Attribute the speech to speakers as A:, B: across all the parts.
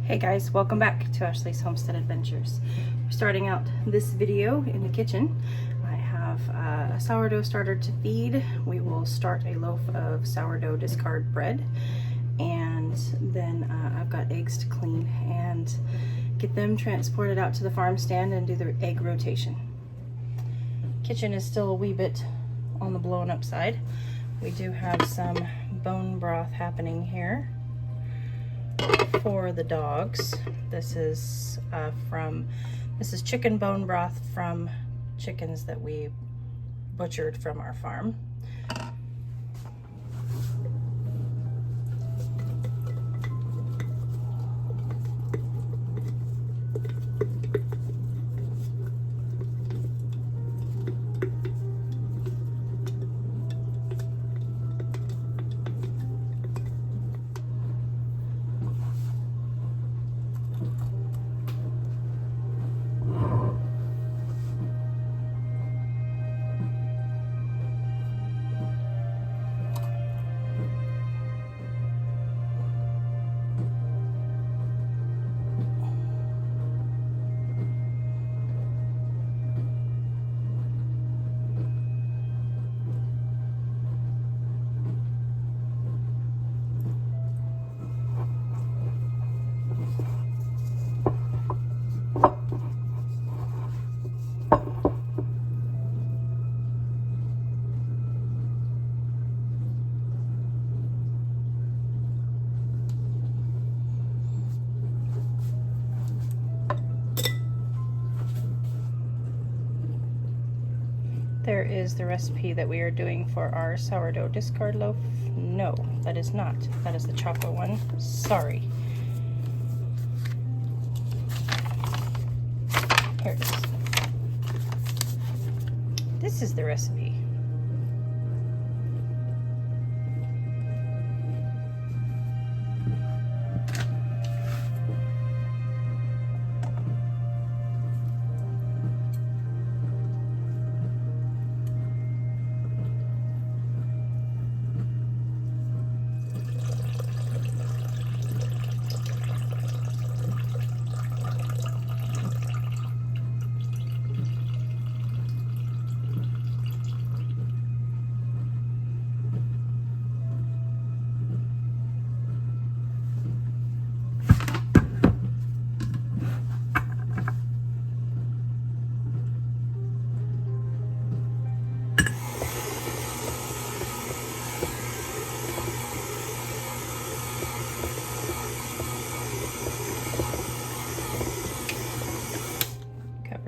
A: Hey guys, welcome back to Ashley's Homestead Adventures. We're starting out this video in the kitchen. I have a sourdough starter to feed. We will start a loaf of sourdough discard bread, and then I've got eggs to clean and get them transported out to the farm stand and do the egg rotation. Kitchen is still a wee bit on the blown up side. We do have some bone broth happening here for the dogs. This is chicken bone broth from chickens that we butchered from our farm. There is the recipe that we are doing for our sourdough discard loaf. No, that is not. That is the chocolate one. Sorry. Here it is. This is the recipe.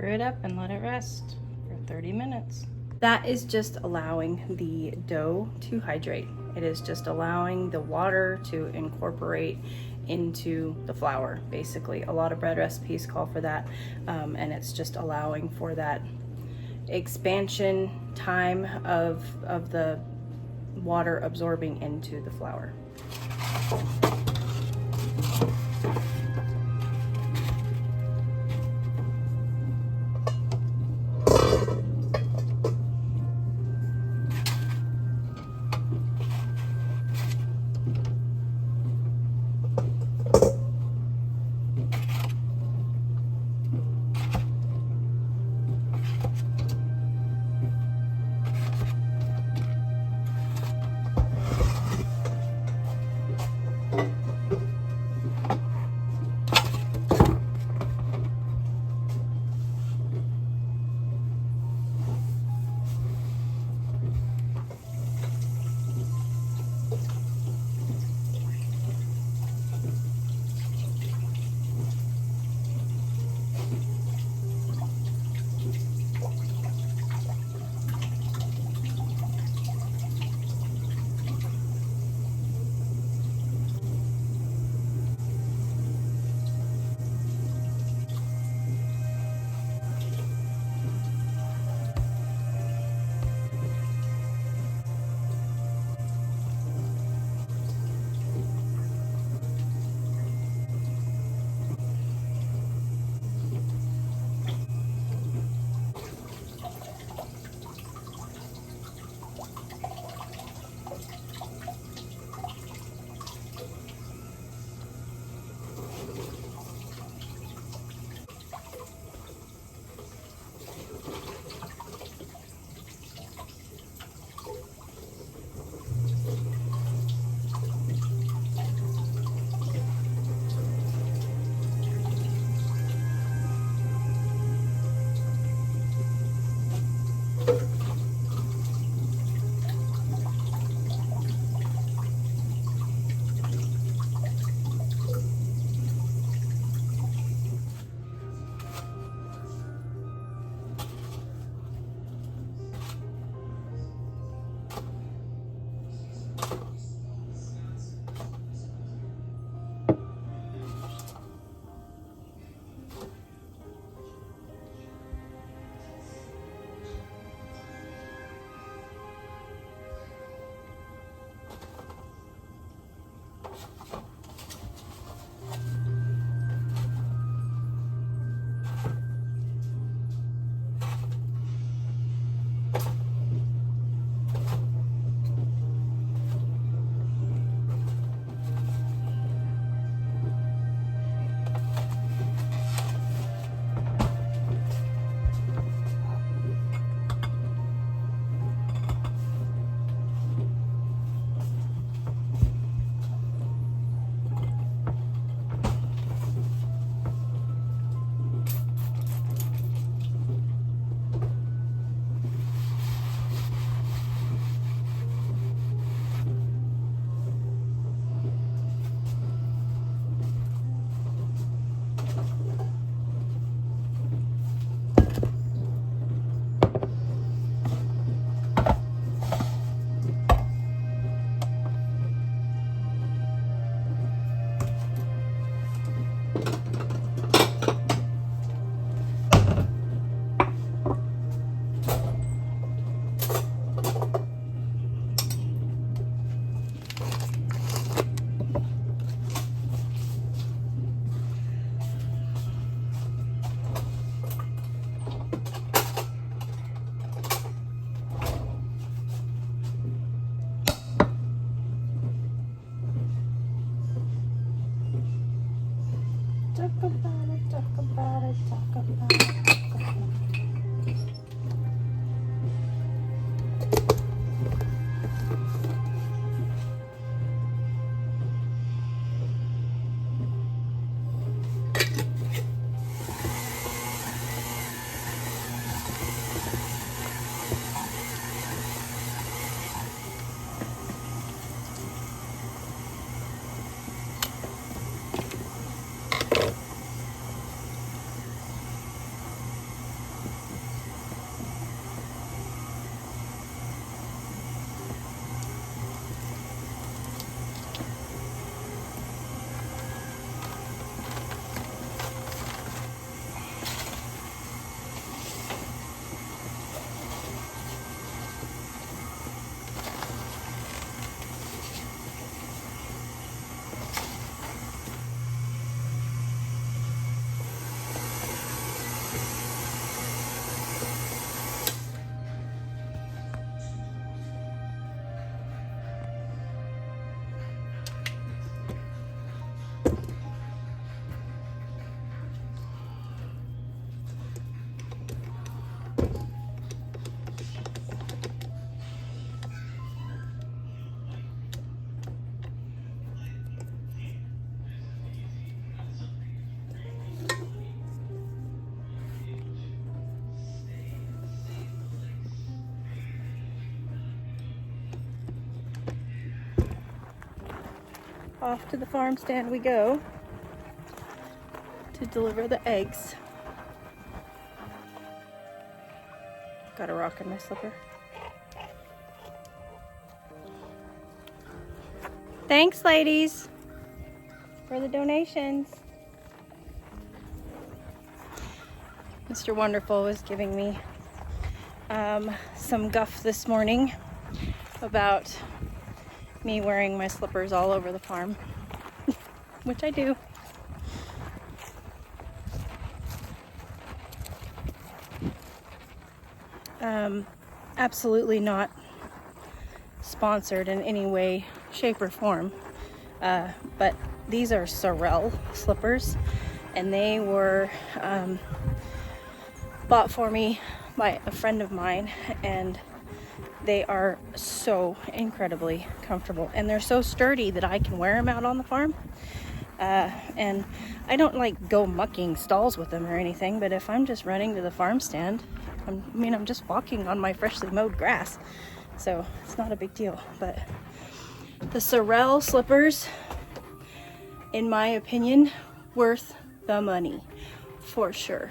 A: It up and let it rest for 30 minutes. That is just allowing the dough to hydrate. It is just allowing the water to incorporate into the flour. Basically, a lot of bread recipes call for that, and it's just allowing for that expansion time of the water absorbing into the flour. Off to the farm stand we go to deliver the eggs. Got a rock in my slipper. Thanks, ladies, for the donations. Mr. Wonderful was giving me some guff this morning about me wearing my slippers all over the farm, which I do. Absolutely not sponsored in any way, shape, or form, but these are sorrel slippers, and they were bought for me by a friend of mine, and they are so incredibly comfortable, and they're so sturdy that I can wear them out on the farm. And I don't like go mucking stalls with them or anything, but if I'm just running to the farm stand, I'm just walking on my freshly mowed grass, so it's not a big deal. But the sorrel slippers, in my opinion, worth the money for sure.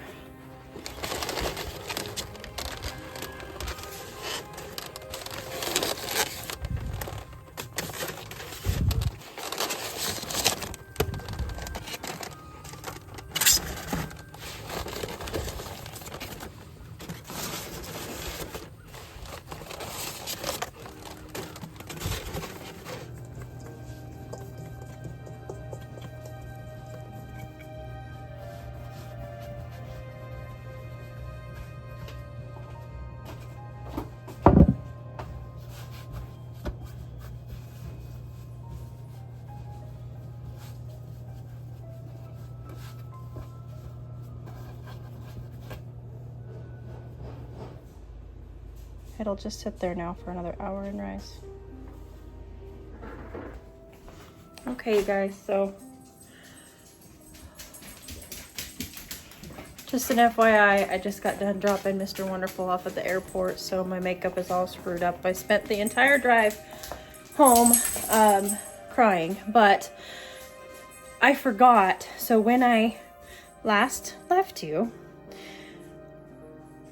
A: It'll just sit there now for another hour and rise. Okay, you guys, so just an FYI, I just got done dropping Mr. Wonderful off at the airport, so my makeup is all screwed up. I spent the entire drive home crying, but I forgot. So when I last left you,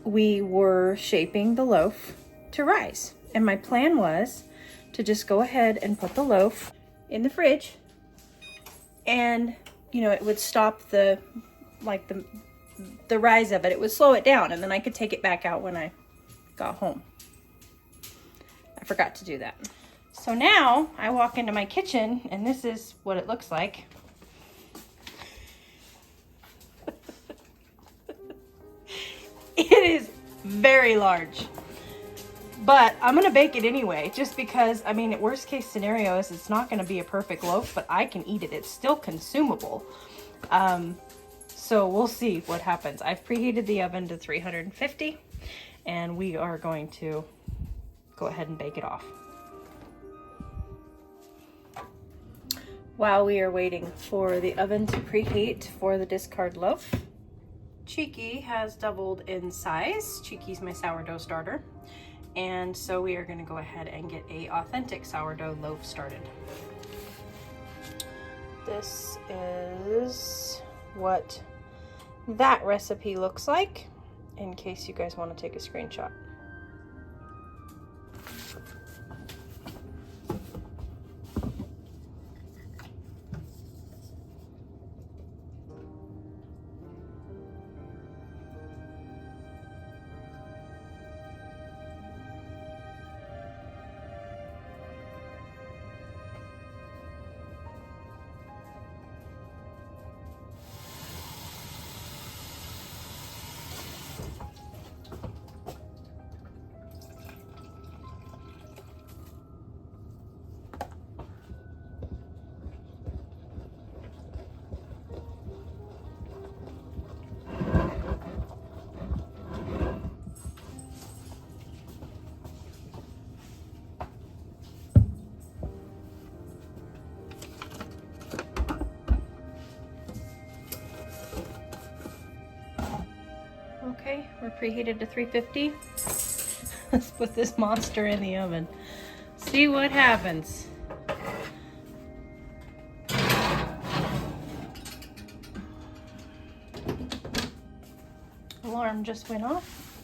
A: we were shaping the loaf to rise, and my plan was to just go ahead and put the loaf in the fridge, and you know, it would stop the rise of it. It would slow it down, and then I could take it back out when I got home. I forgot to do that. So now I walk into my kitchen, and this is what it looks like. It is very large, but I'm gonna bake it anyway, just because, I mean, worst case scenario is it's not gonna be a perfect loaf, but I can eat it. It's still consumable. So we'll see what happens. I've preheated the oven to 350, and we are going to go ahead and bake it off. While we are waiting for the oven to preheat for the discard loaf, Cheeky has doubled in size. Cheeky's my sourdough starter. And so we are going to go ahead and get a authentic sourdough loaf started. This is what that recipe looks like, in case you guys want to take a screenshot. Okay, we're preheated to 350. Let's put this monster in the oven. See what happens. alarm just went off.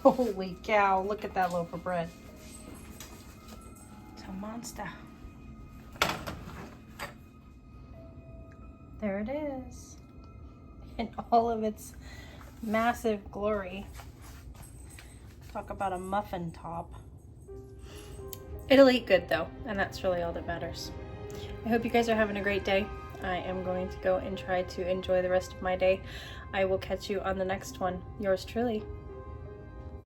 A: Holy cow, look at that loaf of bread. It's a monster. There it is. In all of its massive glory. Talk about a muffin top. It'll eat good though, and that's really all that matters. I hope you guys are having a great day. I am going to go and try to enjoy the rest of my day. I will catch you on the next one. Yours truly,